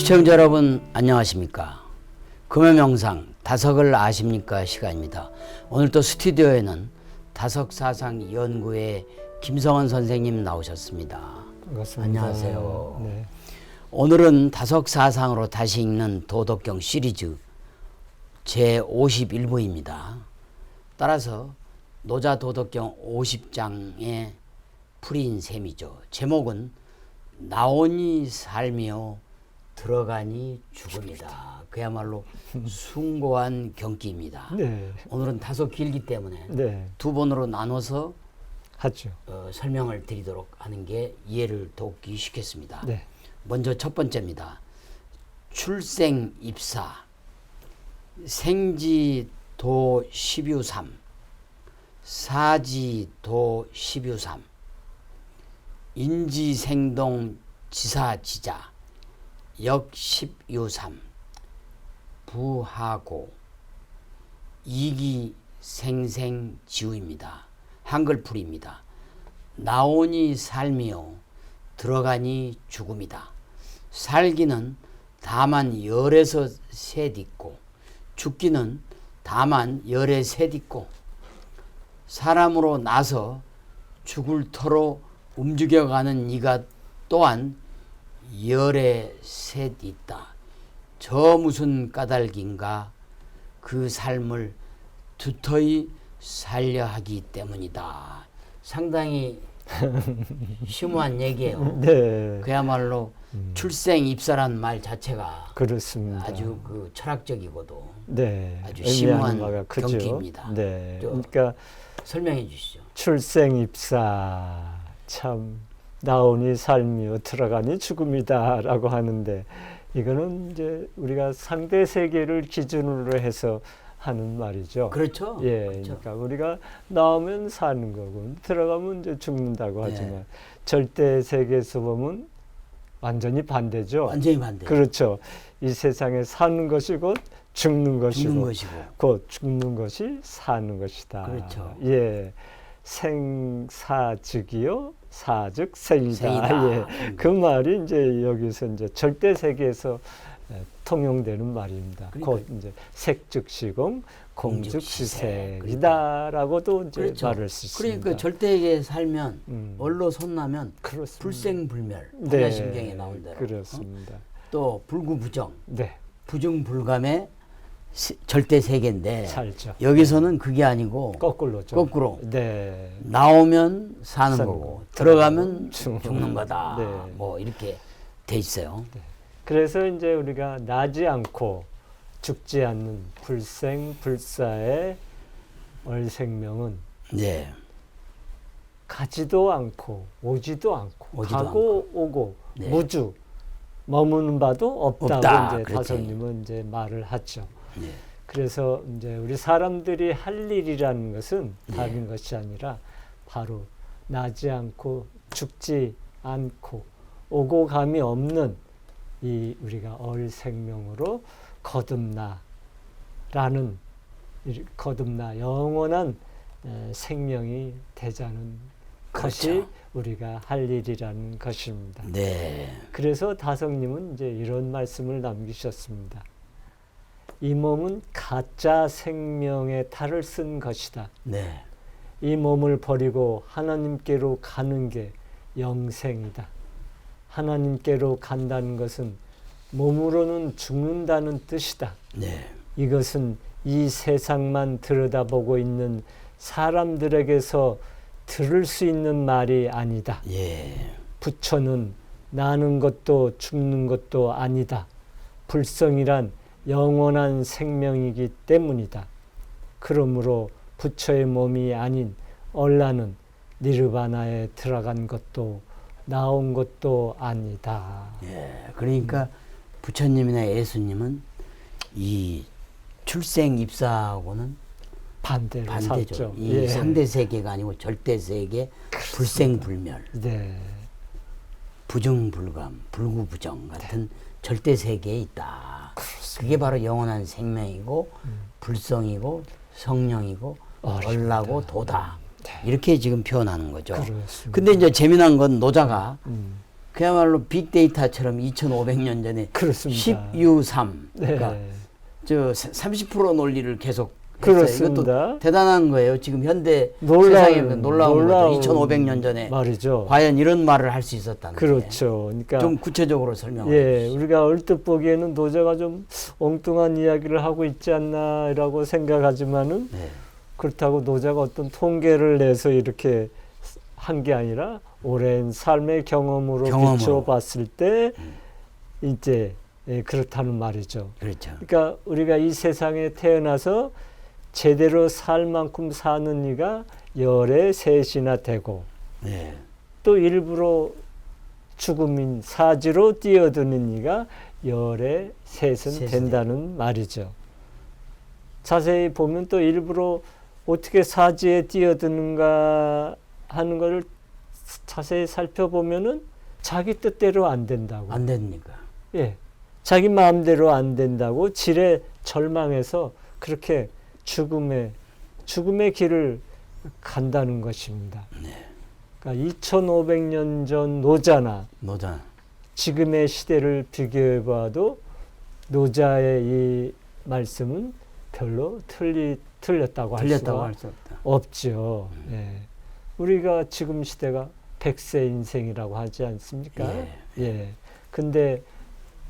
시청자 여러분 안녕하십니까. 금요명상 다석을 아십니까 시간입니다. 오늘 또 스튜디오에는 다석사상 연구회 김성원 선생님 나오셨습니다. 반갑습니다. 안녕하세요. 네. 오늘은 다석사상으로 다시 읽는 도덕경 시리즈 제51부입니다. 따라서 노자도덕경 50장의 풀이인 셈이죠. 제목은 나오니 삶이요 들어가니 죽음이다. 그야말로 숭고한 경기입니다. 네. 오늘은 다소 길기 때문에 네. 두 번으로 나눠서 하죠. 설명을 드리도록 하는 게 이해를 돕기 쉽겠습니다. 네. 먼저 첫 번째입니다. 출생입사 생지도 십유삼 사지도 십유삼 인지생동 지사지자 역십유삼 부하고 이기생생지우입니다. 한글풀이입니다. 나오니 삶이요 들어가니 죽음이다. 살기는 다만 열에서 셋 있고 죽기는 다만 열에 셋 있고 사람으로 나서 죽을 터로 움직여가는 이가 또한 열에 셋 있다. 저 무슨 까닭인가 그 삶을 두터이 살려 하기 때문이다. 상당히 심오한 얘기예요. 네. 그야말로 출생입사란 말 자체가 그렇습니다. 아주 철학적이고도 네. 아주 의미하는 심오한 바가 크죠. 경기입니다. 네. 또 그러니까 설명해 주시죠. 출생입사 참 나오니 삶이요 들어가니 죽음이다라고 하는데 이거는 이제 우리가 상대 세계를 기준으로 해서 하는 말이죠. 그렇죠. 예, 그렇죠. 그러니까 우리가 나오면 사는 거고 들어가면 이제 죽는다고 하지만 네. 절대 세계에서 보면 완전히 반대죠. 완전히 반대. 그렇죠. 이 세상에 사는 것이 곧 죽는 것이고, 죽는 것이고. 곧 죽는 것이 사는 것이다. 그렇죠. 예, 생사즉이요, 사즉 생이다. 생이다. 예, 그 말이 이제 여기서 이제 절대 세계에서 통용되는 말입니다. 그러니까 곧 이제 색즉 시공, 공즉 공즉 시색. 시색이다라고도 이제 그렇죠. 말할 수 있습니다. 그러니까 절대에게 살면 얼로 손나면 그렇습니다. 불생불멸. 네, 파야신경에 나온 대로. 그렇습니다. 또 불구부정, 네, 부정불감의 절대 세계인데 살죠. 여기서는 그게 아니고 거꾸로죠. 거꾸로 네. 나오면 사는 사는 거고 거. 들어가면 죽는 죽는 거다. 네. 뭐 이렇게 돼 있어요. 그래서 이제 우리가 나지 않고 죽지 않는 불생불사의 얼생명은 네. 가지도 않고 오지도 않고 오지도 가고 오고 네. 무주 머무는 바도 없다고 없다. 이제 그렇지. 다섯님은 이제 말을 하죠. 네. 그래서 이제 우리 사람들이 할 일이라는 것은 다른 네. 것이 아니라 바로 나지 않고 죽지 않고 오고 감이 없는 이 우리가 얼생명으로 거듭나 영원한 생명이 되자는 것이 그렇죠. 우리가 할 일이라는 것입니다. 네. 그래서 다성님은 이제 이런 말씀을 남기셨습니다. 이 몸은 가짜 생명의 탈을 쓴 것이다. 네. 이 몸을 버리고 하나님께로 가는 게 영생이다. 하나님께로 간다는 것은 몸으로는 죽는다는 뜻이다. 네. 이것은 이 세상만 들여다보고 있는 사람들에게서 들을 수 있는 말이 아니다. 예. 부처는 나는 것도 죽는 것도 아니다. 불성이란 영원한 생명이기 때문이다. 그러므로 부처의 몸이 아닌 얼라는 니르바나에 들어간 것도 나온 것도 아니다. 예. 그러니까 부처님이나 예수님은 이 출생 입사하고는 반대로 반대죠. 살죠. 이 예. 상대 세계가 아니고 절대 세계, 불생불멸, 네. 부정불감, 불구부정 같은 절대 세계에 있다. 그게 바로 영원한 생명이고 불성이고 성령이고 얼라고 도다. 이렇게 지금 표현하는 거죠. 그렇습니다. 근데 이제 재미난 건 노자가 그야말로 빅데이터처럼 2,500년 전에 그렇습니다. 10U3 네. 그러니까 저 30% 논리를 계속 그렇습니다. 이것도 대단한 거예요. 지금 현대 놀라운, 세상에 놀라운 거죠. 2,500년 전에 말이죠. 과연 이런 말을 할 수 있었다는 그렇죠. 그러니까 좀 구체적으로 설명해 예, 주시죠. 우리가 얼뜻 보기에는 노자가 좀 엉뚱한 이야기를 하고 있지 않나라고 생각하지만은 네. 그렇다고 노자가 어떤 통계를 내서 이렇게 한 게 아니라 오랜 삶의 경험으로 비추어 봤을 때 이제 예, 그렇다는 말이죠. 그렇죠. 그러니까 우리가 이 세상에 태어나서 제대로 살 만큼 사는 이가 열에 셋이나 되고 네. 또 일부러 죽음인 사지로 뛰어드는 이가 열에 셋은 된다는 말이죠. 자세히 보면 또 일부러 어떻게 사지에 뛰어드는가 하는 것을 자세히 살펴보면은 자기 뜻대로 안 된다고. 안 됩니까? 예. 자기 마음대로 안 된다고 지레 절망해서 그렇게 죽음의 길을 간다는 것입니다. 네. 그러니까 2500년 전 노자나 노자. 지금의 시대를 비교해 봐도 노자의 이 말씀은 별로 틀렸다고 할 수가 할 수 없다. 없죠. 예. 우리가 지금 시대가 100세 인생이라고 하지 않습니까? 예. 근데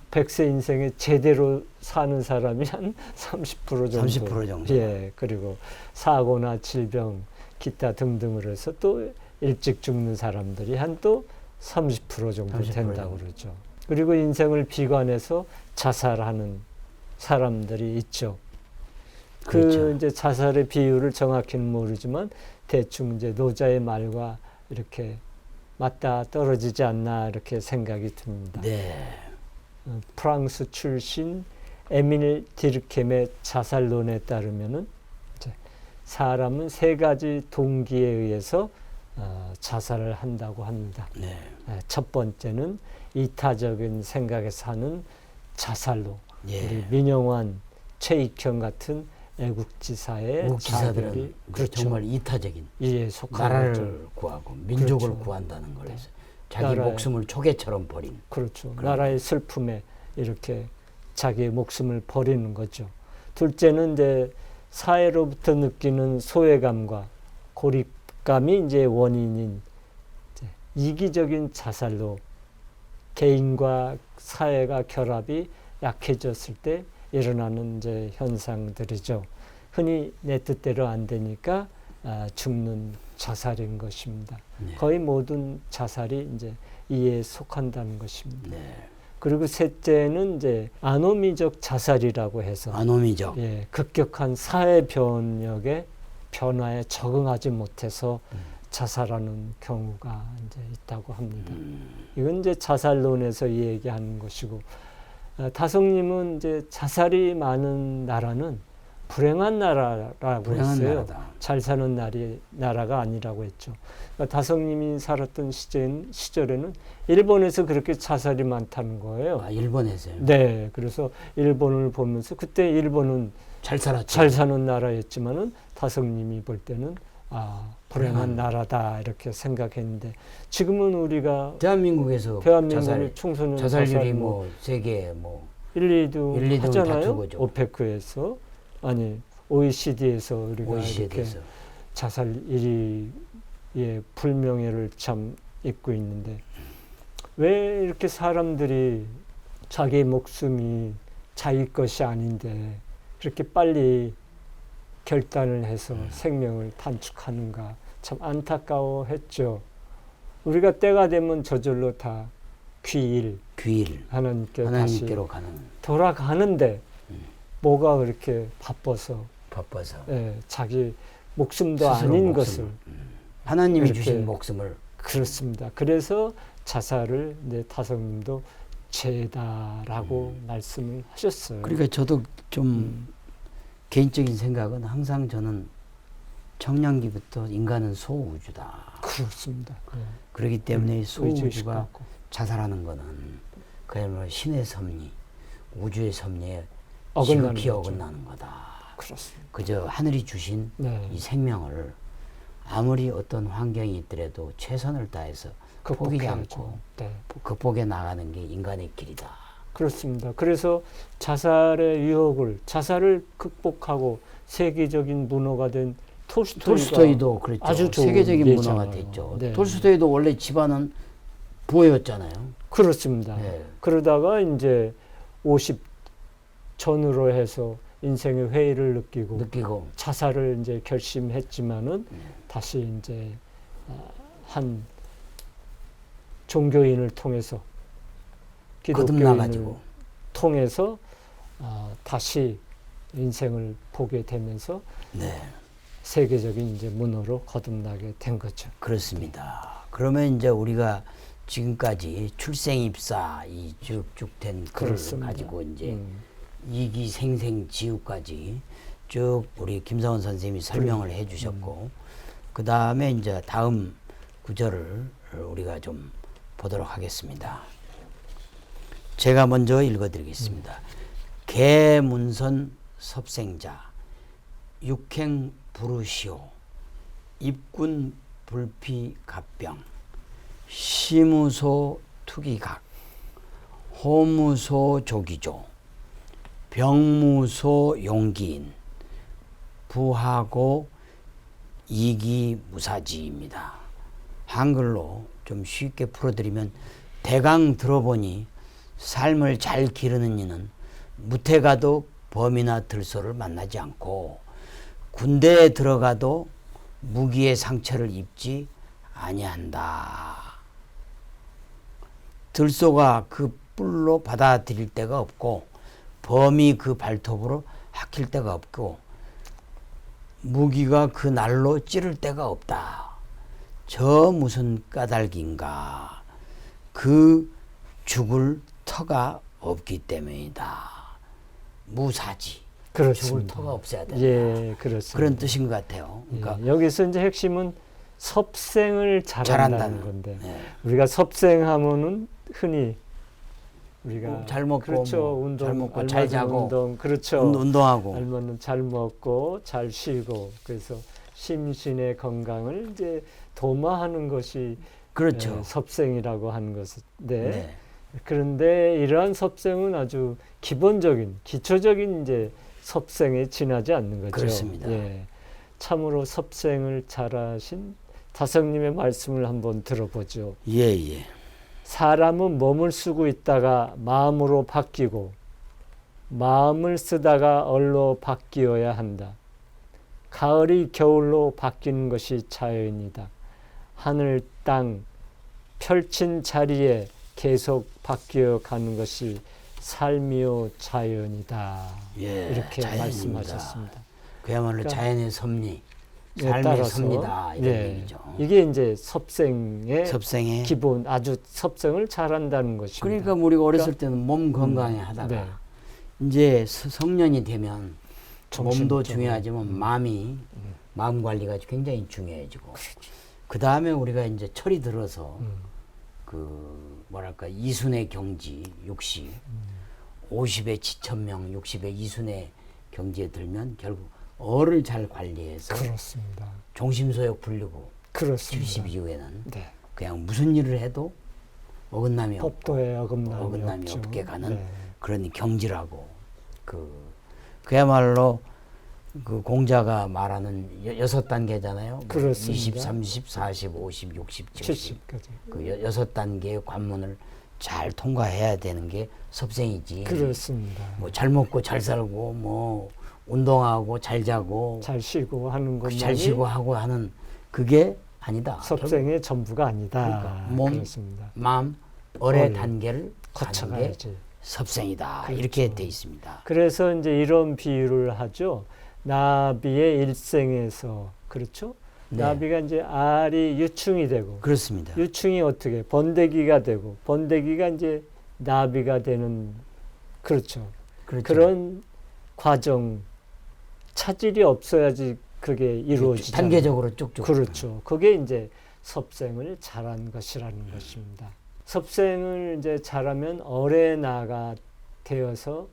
100세 인생에 제대로 사는 사람이 한 30% 정도. 30% 정도. 예. 그리고 사고나 질병, 기타 등등으로 해서 또 일찍 죽는 사람들이 한 또 30% 정도 30% 된다고 그러죠. 그리고 인생을 비관해서 자살하는 사람들이 있죠. 그렇죠. 이제 자살의 비율을 정확히는 모르지만 대충 이제 노자의 말과 이렇게 맞다 떨어지지 않나 이렇게 생각이 듭니다. 네. 프랑스 출신 에밀 디르켐의 자살론에 따르면은 이제 사람은 세 가지 동기에 의해서 자살을 한다고 합니다. 네. 첫 번째는 이타적인 생각에서 하는 자살로. 예. 우리 민영환, 최익형 같은 애국지사의 자들이 그렇죠. 정말 이타적인 이에 속한 나라를 거죠. 구하고 민족을 그렇죠. 구한다는 걸 네. 해서 자기 목숨을 초계처럼 버린. 그렇죠. 나라의 슬픔에 이렇게 자기의 목숨을 버리는 거죠. 둘째는 이제 사회로부터 느끼는 소외감과 고립감이 이제 원인인 이제 이기적인 자살로 개인과 사회가 결합이 약해졌을 때 일어나는 이제 현상들이죠. 흔히 내 뜻대로 안 되니까 죽는 자살인 것입니다. 네. 거의 모든 자살이 이제 이에 속한다는 것입니다. 네. 그리고 셋째는 이제 아노미적 자살이라고 해서 아노미적. 예, 급격한 사회 변혁의 변화에 적응하지 못해서 자살하는 경우가 이제 있다고 합니다. 이건 이제 자살론에서 얘기하는 것이고, 다성님은 이제 자살이 많은 나라는 불행한 나라라고 했어요. 나라다. 잘 사는 나라가 아니라고 했죠. 그러니까 다성님이 살았던 시절에는 일본에서 그렇게 자살이 많다는 거예요. 아, 일본에서요? 네, 그래서 일본을 보면서 그때 일본은 잘 살았죠. 잘 사는 나라였지만은 다성님이 볼 때는 불행한 나라다 이렇게 생각했는데 지금은 우리가 대한민국에서 대한민국의 청소년 자살률이 뭐 세계 뭐 1, 2등 1, 2등 하잖아요. 다투고죠. 오페크에서 아니 OECD에서 우리가 OECD에서. 이렇게 자살 1위의 불명예를 참 입고 있는데 왜 이렇게 사람들이 자기 목숨이 자기 것이 아닌데 그렇게 빨리 결단을 해서 생명을 단축하는가 참 안타까워했죠. 우리가 때가 되면 저절로 다 귀일 하나님께로 가는 돌아가는데 뭐가 그렇게 바빠서 예, 자기 목숨도 아닌 것을 하나님이 이렇게 주신 목숨을 그렇습니다. 그래서 자살을 다성님도 죄다라고 말씀을 하셨어요. 그러니까 저도 좀 개인적인 생각은 항상 저는 청량기부터 인간은 소우주다. 그렇습니다. 그렇기 때문에 소우주가 갖고. 자살하는 거는 그야말로 신의 섭리, 우주의 섭리에 어긋나는 지극히 거죠. 어긋나는 거다. 그렇습니다. 그저 하늘이 주신 네. 이 생명을 아무리 어떤 환경이 있더라도 최선을 다해서 포기지 극복해야죠. 않고 네. 극복해 나가는 게 인간의 길이다. 그렇습니다. 그래서 자살의 유혹을 자살을 극복하고 세계적인 문호가 된 톨스토이도 그랬죠. 아주 좋은 세계적인 예잖아요. 문화가 됐죠. 네. 톨스토이도 원래 집안은 부호였잖아요. 그렇습니다. 네. 그러다가 이제 50 전후로 해서 인생의 회의를 느끼고 자살을 이제 결심했지만은 다시 이제 한 종교인을 통해서 기독교인을 거듭나가지고 통해서 다시 인생을 보게 되면서 네. 세계적인 이제 문호로 거듭나게 된 거죠. 그렇습니다. 그러면 이제 우리가 지금까지 출생입사 이 쭉쭉 된 글을 그렇습니다. 가지고 이제 이기생생지우까지 쭉 우리 김사원 선생님이 설명을 해주셨고 그 다음에 이제 다음 구절을 우리가 좀 보도록 하겠습니다. 제가 먼저 읽어드리겠습니다. 개문선 섭생자 육행 부르시오 입군 불피 갑병 시무소 투기각 호무소 조기조 병무소 용기인 부하고 이기무사지입니다. 한글로 좀 쉽게 풀어드리면 대강 들어보니 삶을 잘 기르는 이는 무태 가도 범이나 들소를 만나지 않고 군대에 들어가도 무기의 상처를 입지 아니한다. 들소가 그 뿔로 받아들일 데가 없고 범이 그 발톱으로 학힐 데가 없고 무기가 그 날로 찌를 데가 없다. 저 무슨 까닭인가. 그 죽을 터가 없기 때문이다. 무사지. 그렇습니다. 죽을 터가 없어야 된다. 예, 그렇습니다. 그런 뜻인 것 같아요. 그러니까 예, 여기서 이제 핵심은 섭생을 잘한다는 건데 예. 우리가 섭생하면은 흔히 우리가 잘 먹고 그렇죠. 뭐 운동, 잘 먹고 알맞은 잘 자고 운동, 그렇죠. 운동하고 알맞은 잘 먹고 잘 쉬고 그래서 심신의 건강을 이제 도모하는 것이 그렇죠. 섭생이라고 하는 것인데 네. 그런데 이러한 섭생은 아주 기본적인 기초적인 이제 섭생에 지나지 않는 거죠. 그렇습니다. 예. 참으로 섭생을 잘하신 다성님의 말씀을 한번 들어보죠. 예. 사람은 몸을 쓰고 있다가 마음으로 바뀌고 마음을 쓰다가 얼로 바뀌어야 한다. 가을이 겨울로 바뀌는 것이 자연이다. 하늘, 땅, 펼친 자리에 계속 바뀌어 가는 것이 삶이요 자연이다. 예, 이렇게 자연입니다. 말씀하셨습니다. 그야말로 그러니까 자연의 섭리, 예, 삶의 따라서, 섭리다 이런 예, 얘기죠. 이게 이제 섭생의 섭생에 기본, 아주 섭생을 잘한다는 것입니다. 그러니까 우리가 어렸을 때는 몸 건강에 하다가 네. 이제 성년이 되면 몸도 정신적으로. 중요하지만 마음 관리가 굉장히 중요해지고 그 다음에 우리가 이제 철이 들어서 그 뭐랄까 이순의 경지 60 50의 지천명 60의 이순의 경지에 들면 결국 어를 잘 관리해서 그렇습니다. 종심소역 불리고 그렇습니다. 70 이후에는 네. 그냥 무슨 일을 해도 어긋남이 없고 법도에 어긋남이 없죠. 없게 가는 네. 그런 경지라고 그야말로 그 공자가 말하는 6단계잖아요. 그렇습니다. 20, 30, 40, 50, 60, 70. 70까지. 그 6단계의 관문을 잘 통과해야 되는 게 섭생이지. 그렇습니다. 뭐 잘 먹고 잘 살고 뭐 운동하고 잘 자고 잘 쉬고 하는 것만이 잘 쉬고 하고 하는 그게 아니다. 섭생의 전부가 아니다. 그러니까 몸, 그렇습니다. 마음, 어의 어의 단계를 가는 게 거쳐가야지. 섭생이다. 그렇죠. 이렇게 돼 있습니다. 그래서 이제 이런 비유를 하죠. 나비의 일생에서 그렇죠. 네. 나비가 이제 알이 유충이 되고 그렇습니다. 유충이 어떻게 번데기가 되고 번데기가 이제 나비가 되는 그렇죠. 그런 과정 차질이 없어야지 그게 이루어지죠. 단계적으로 쭉쭉. 그렇죠. 그게 이제 섭생을 잘한 것이라는 것입니다. 섭생을 이제 잘하면 어레나가 되어서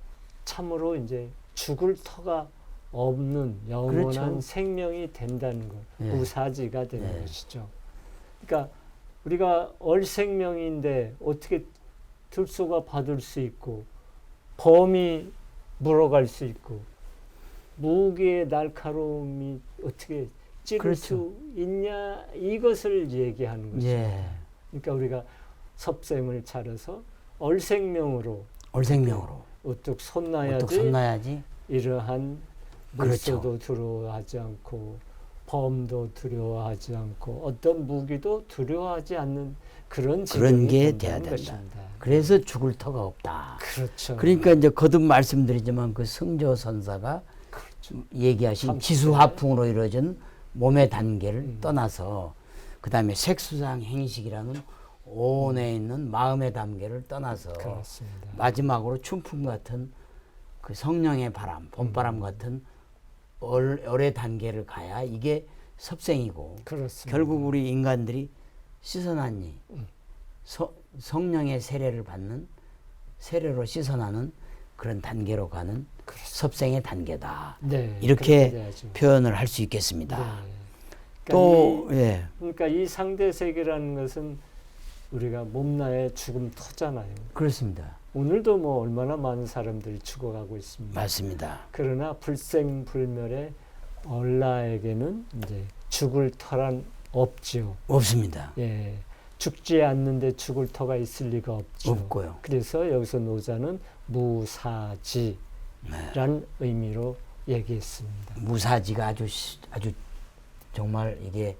참으로 이제 죽을 터가 없는 영원한 그렇죠. 생명이 된다는 것, 예. 무사지가 되는 예. 것이죠. 그러니까 우리가 얼생명인데 어떻게 들소가 받을 수 있고 범이 물어갈 수 있고 무기의 날카로움이 어떻게 찌를 그렇죠. 수 있냐 이것을 얘기하는 것입니다. 예. 그러니까 우리가 섭생을 차려서 얼생명으로 얼생명으로 우뚝 솟나야지 어떻게 손나야지. 이러한 그렇죠. 물소도 두려워하지 않고 범도 두려워하지 않고 어떤 무기도 두려워하지 않는 그런 그런 게 지경이 돼야 된다는 된다. 것입니다. 그래서 죽을 터가 없다. 그렇죠. 그러니까 이제 거듭 말씀드리지만 그 성조 선사가 그렇죠. 얘기하신 참 지수화풍으로 이루어진 몸의 단계를 떠나서 그 다음에 색수상 행식이라는 온에 있는 마음의 단계를 떠나서 그렇습니다. 마지막으로 춘풍 같은 그 성령의 바람, 봄바람 같은 얼의 단계를 가야 이게 섭생이고 그렇습니다. 결국 우리 인간들이 씻어나니 성령의 세례를 받는 세례로 씻어나는 그런 단계로 가는 섭생의 단계다. 네, 이렇게 그렇게 돼야죠. 표현을 할 수 있겠습니다. 네. 또 그러니까 예. 그러니까 이 상대 세계라는 것은 우리가 몸나의 죽음터잖아요. 그렇습니다. 오늘도 뭐 얼마나 많은 사람들이 죽어가고 있습니다. 맞습니다. 그러나 불생불멸의 얼라에게는 이제 죽을 터란 없지요. 없습니다. 예, 죽지 않는데 죽을 터가 있을 리가 없죠. 없고요. 그래서 여기서 노자는 무사지라는 의미로 얘기했습니다. 무사지가 아주 정말 이게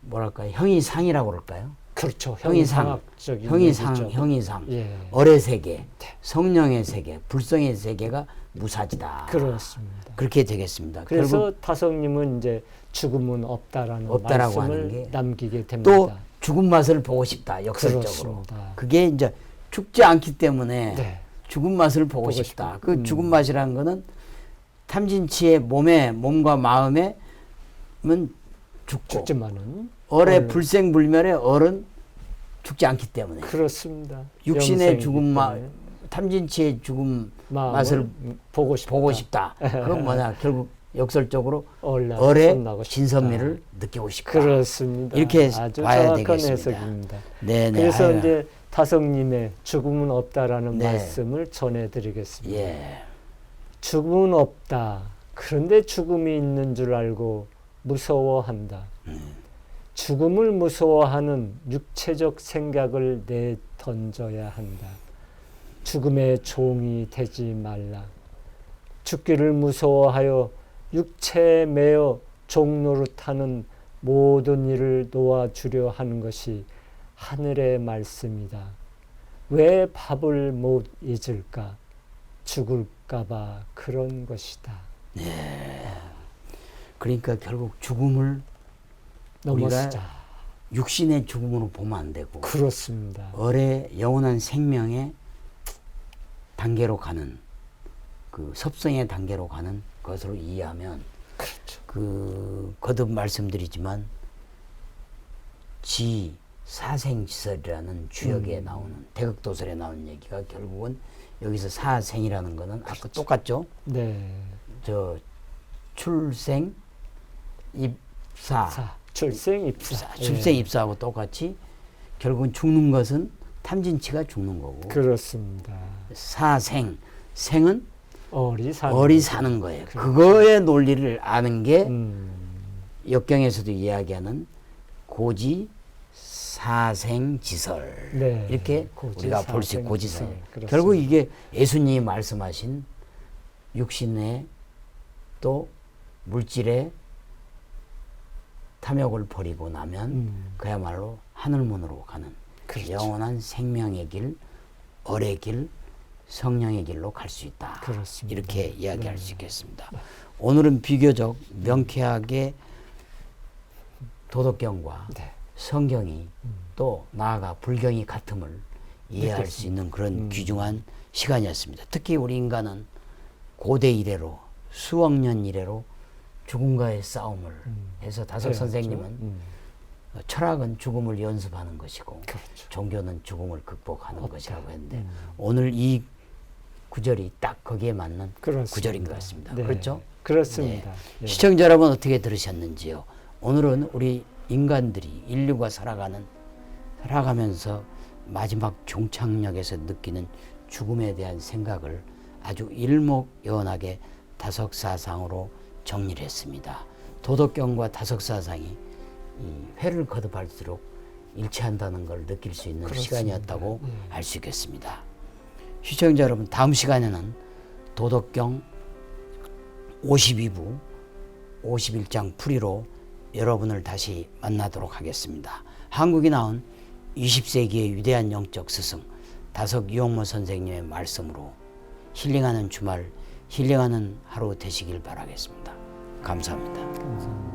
뭐랄까 형이상이라고 그럴까요? 그렇죠. 형이상, 형이상학적인 형이상, 얘기죠. 형이상. 예. 얼의 세계, 성령의 세계, 불성의 세계가 무사지다. 그렇습니다. 그렇게 되겠습니다. 그래서 결국 타성님은 이제 죽음은 없다라는 없다라고 말씀을 하는 게 남기게 됩니다. 또 죽은 맛을 보고 싶다. 역설적으로. 그렇습니다. 그게 이제 죽지 않기 때문에 네. 죽은 맛을 보고 싶다. 싶다. 그 죽은 맛이라는 거는 탐진치의 몸과 마음에는 죽고 죽지만은 얼의 불생불멸의 얼은 죽지 않기 때문에 그렇습니다. 육신의 영생이기 죽음 때문에 탐진치의 죽음 마음을 맛을 보고 싶다. 그건 뭐냐 결국 역설적으로 얼라에 얼의 손나고 싶다. 진선미를 느끼고 싶다. 그렇습니다. 이렇게 아주 봐야 정확한 되겠습니다. 해석입니다. 네네. 그래서 아유, 이제 타성님의 죽음은 없다라는 네. 말씀을 전해드리겠습니다. 예. 죽음은 없다. 그런데 죽음이 있는 줄 알고 무서워한다. 죽음을 무서워하는 육체적 생각을 내던져야 한다. 죽음의 종이 되지 말라. 죽기를 무서워하여 육체에 매여 종노릇하는 모든 일을 놓아주려 하는 것이 하늘의 말씀이다. 왜 밥을 못 잊을까? 죽을까봐 그런 것이다. 그러니까 결국 죽음을 넘어서자. 육신의 죽음으로 보면 안 되고 그렇습니다. 얼의 영원한 생명의 단계로 가는 그 섭성의 단계로 가는 것으로 이해하면 그렇죠. 그 거듭 말씀드리지만 사생지설이라는 주역에 나오는 대극도설에 나오는 얘기가 결국은 여기서 사생이라는 거는 아까 똑같죠? 네. 저 출생 입사 출생 입사. 출생 예. 입사하고 똑같이 결국은 죽는 것은 탐진치가 죽는 거고 그렇습니다. 사생 생은 얼이 사는 거예요. 그거의 논리를 아는 게 음. 역경에서도 이야기하는 고지 사생지설 네. 이렇게 고지, 우리가 볼 수 있고 사생지설. 고지설 그렇습니다. 결국 이게 예수님이 말씀하신 육신의 또 물질의 탐욕을 버리고 나면 그야말로 하늘문으로 가는 그렇죠. 영원한 생명의 길, 얼의 길, 성령의 길로 갈 수 있다. 그렇습니다. 이렇게 이야기할 수 있겠습니다. 오늘은 비교적 명쾌하게 도덕경과 네. 성경이 또 나아가 불경이 같음을 이해할 수 있는 그런 귀중한 시간이었습니다. 특히 우리 인간은 고대 이래로 수억 년 이래로 죽음과의 싸움을 해서 다섯 그래야죠. 선생님은 철학은 죽음을 연습하는 것이고 그렇죠. 종교는 죽음을 극복하는 것이라고 했는데 오늘 이 구절이 딱 거기에 맞는 그렇습니다. 구절인 것 같습니다. 네. 그렇죠? 그렇습니다. 네. 예. 시청자 여러분 어떻게 들으셨는지요? 오늘은 우리 인간들이 인류가 살아가는 살아가면서 마지막 종착역에서 느끼는 죽음에 대한 생각을 아주 일목요연하게 다석사상으로 정리를 했습니다. 도덕경과 다석사상이 회를 거듭할수록 일치한다는 걸 느낄 수 있는 그렇습니다. 시간이었다고 알 수 있겠습니다. 시청자 여러분, 다음 시간에는 도덕경 52부 51장 풀이로 여러분을 다시 만나도록 하겠습니다. 한국이 낳은 20세기의 위대한 영적 스승 다석 유영모 선생님의 말씀으로 힐링하는 주말, 힐링하는 하루 되시길 바라겠습니다. 감사합니다. 감사합니다.